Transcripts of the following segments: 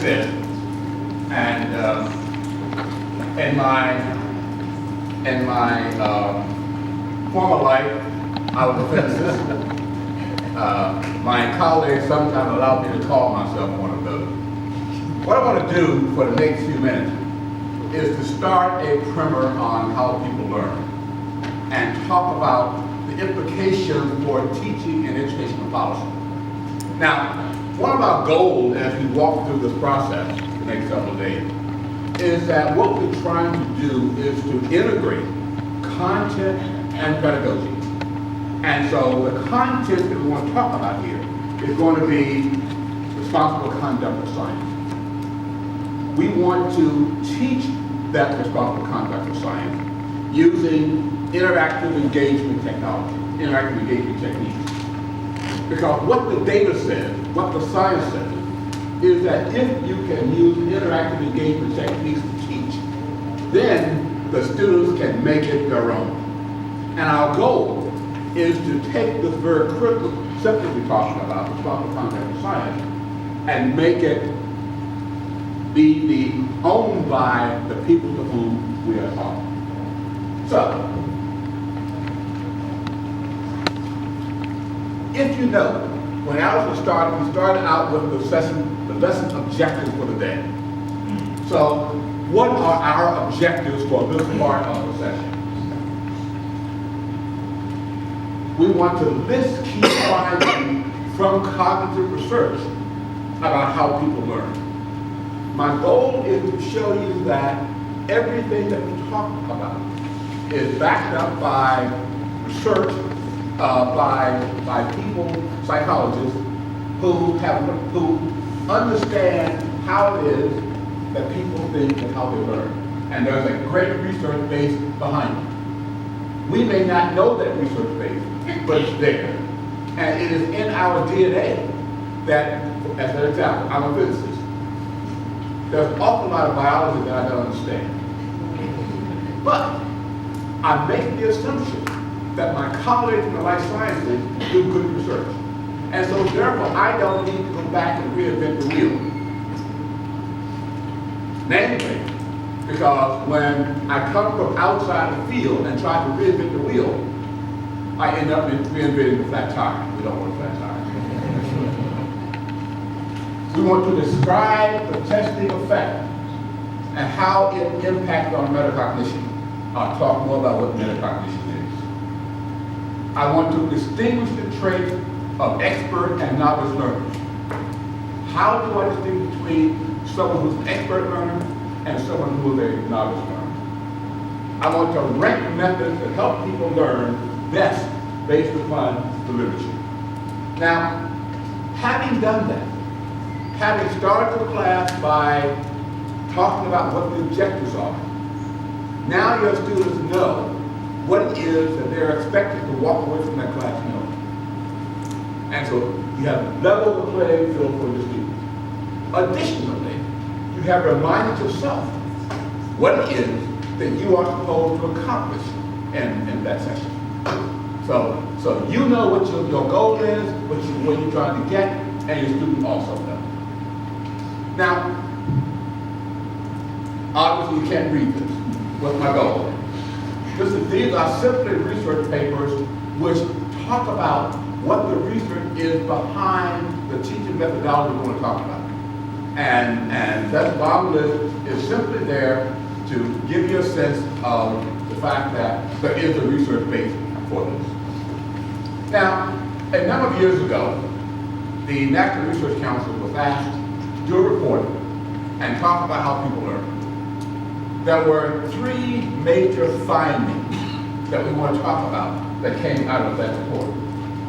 Smith, and in my former life, I was a physicist. My colleagues sometimes allow me to call myself one of those. What I want to do for the next few minutes is to start a primer on how people learn and talk about the implications for teaching and educational policy. Now, one of our goals as we walk through this process the next several days is that what we're trying to do is to integrate content and pedagogy. And so the content that we want to talk about here is going to be responsible conduct of science. We want to teach that responsible conduct of science using interactive engagement technology, interactive engagement techniques. Because what the data says, what the science says, is that if you can use interactive engagement techniques to teach, then the students can make it their own. And our goal is to take this very critical subject we're talking about, responsible conduct of science, and make it be owned by the people to whom we are talking. So, if you know, when Alice started, we started out with the lesson objectives for the day. So, what are our objectives for this part of the session? We want to list key findings from cognitive research about how people learn. My goal is to show you that everything that we talk about is backed up by research, by people, psychologists, who understand how it is that people think and how they learn. And there's a great research base behind it. We may not know that research base, but it's there. And it is in our DNA that, as an example, I'm a physicist. There's an awful lot of biology that I don't understand. But I make the assumption that my colleagues in the life sciences do good research. And so therefore, I don't need to go back and reinvent the wheel. Namely, because when I come from outside the field and try to reinvent the wheel, I end up reinventing the flat tire. We don't want a flat tire. We want to describe the testing effect and how it impacts on metacognition. I'll talk more about what metacognition is. I want to distinguish the traits of expert and novice learners. How do I distinguish between someone who's an expert learner and someone who is a novice learner? I want to rank methods that help people learn best based upon the literature. Now, having done that, having started the class by talking about what the objectives are, now your students know what it is that they're expected to walk away from that class knowing. And so you have leveled the playing field for your students. Additionally, you have reminded yourself what it is that you are supposed to accomplish in that session. So you know what your goal is, what you're trying to get, and your student also knows. Now, obviously you can't read this. What's my goal? These are simply research papers which talk about what the research is behind the teaching methodology we want to talk about. And that bottom list is simply there to give you a sense of the fact that there is a research base for this. Now, a number of years ago, the National Research Council was asked to do a report and talk about how people learn. There were three major findings that we want to talk about that came out of that report.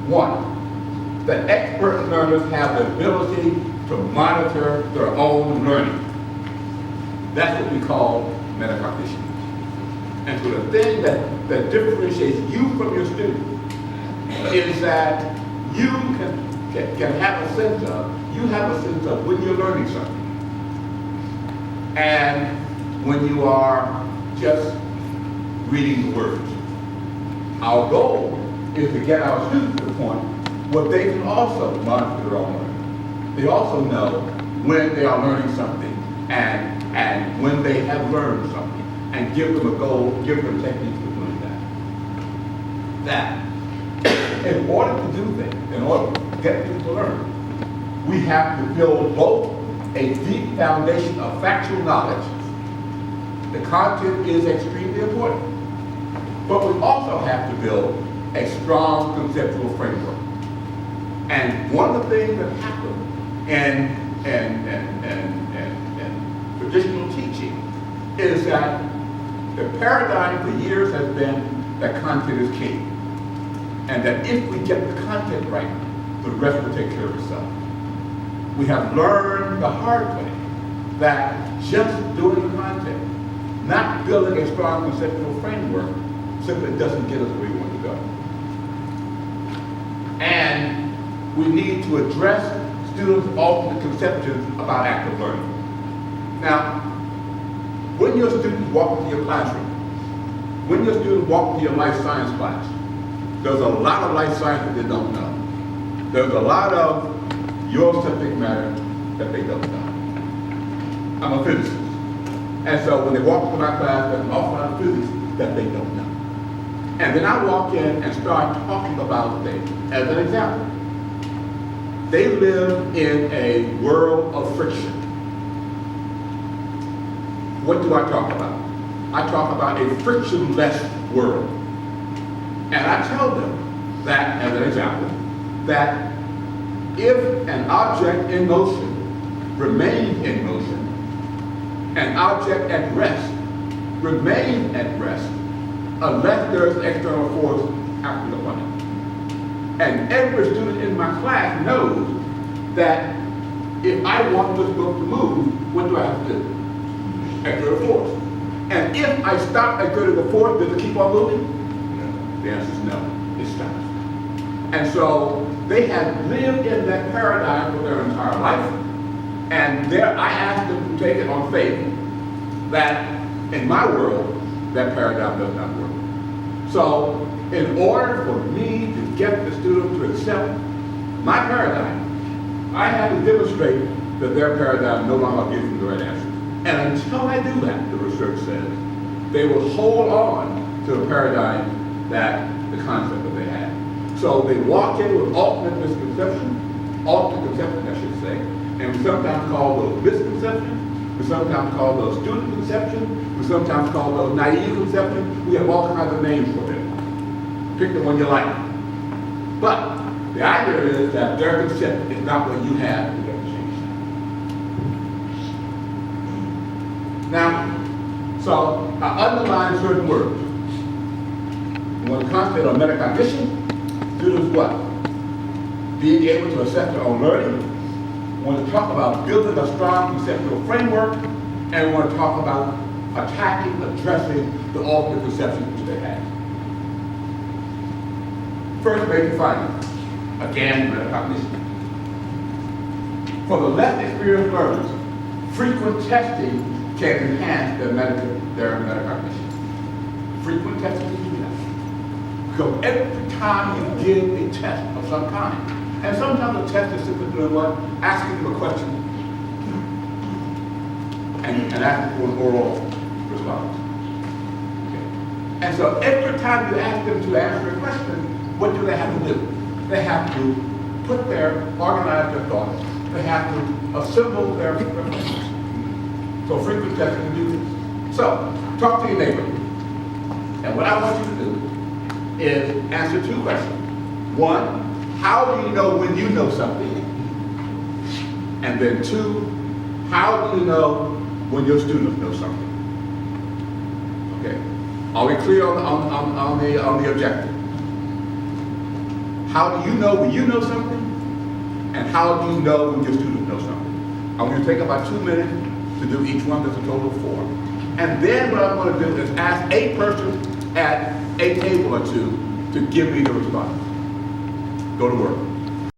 One, that expert learners have the ability to monitor their own learning. That's what we call metacognition. And so the thing that differentiates you from your student is that you can have a sense of when you're learning something and when you are just reading the words. Our goal is to get our students to the point where they can also monitor their own learning. They also know when they are learning something and when they have learned something, and give them a goal, give them techniques for doing that. In order to do things, in order to get people to learn, we have to build both a deep foundation of factual knowledge. The content is extremely important. But we also have to build a strong conceptual framework. And one of the things that happens in traditional teaching is that the paradigm for years has been that content is king. And that if we get the content right, the rest will take care of itself. We have learned the hard way that just doing content, not building a strong conceptual framework, simply doesn't get us where we want to go. And we need to address students' ultimate conceptions about active learning. Now, when your students walk into your classroom, when your students walk into your life science class, there's a lot of life science that they don't know. There's a lot of your subject matter that they don't know. I'm a physicist. And so when they walk into my class, there's an awful lot of physics that they don't know. And then I walk in and start talking about things. As an example, they live in a world of friction. What do I talk about? I talk about a frictionless world. And I tell them that, as an example, that if an object in motion remains in motion, an object at rest remains at rest unless there is external force acting upon it. And every student in my class knows that if I want this book to move, what do I have to do? External force. And if I stop external force, does it keep on moving? The answer is no, it stops. And so they have lived in that paradigm for their entire life, and there I ask them to take it on faith that in my world, that paradigm does not work. So in order for me to get the student to accept my paradigm, I have to demonstrate that their paradigm no longer gives them the right answer. And until I do that, the research says, they will hold on to a paradigm that the concept that they had. So they walk in with alternate conception, I should say, and we sometimes call those misconceptions, we sometimes call those student conceptions, we sometimes call those naive conceptions. We have all kinds of names for them. Pick the one you like. But the idea is that their concept is not what you have, you have to change that. Now, so I underline certain words. We want to concentrate on metacognition. Students what? Being able to assess their own learning. We want to talk about building a strong conceptual framework, and we want to talk about attacking, addressing the alternate conceptions which they have. First major finding, again, metacognition. For the less experienced learners, frequent testing can enhance their metacognition. Frequent testing can do that. Because every time you give a test of some kind, and sometimes the test is simply doing what? Asking them a question and asking for an oral response. Okay. And so every time you ask them to answer a question, what do they have to do? They have to organize their thoughts. They have to assemble their thoughts. So frequent testing can do this. So, talk to your neighbor. And what I want you to do is answer two questions. One, how do you know when you know something? And then two, how do you know when your students know something? Okay. Are we clear on the objective? How do you know when you know something? And how do you know when your students know something? I'm going to take about 2 minutes to do each one. That's a total of 4. And then what I'm going to do is ask a person at a table or two to give me the response. Go to work.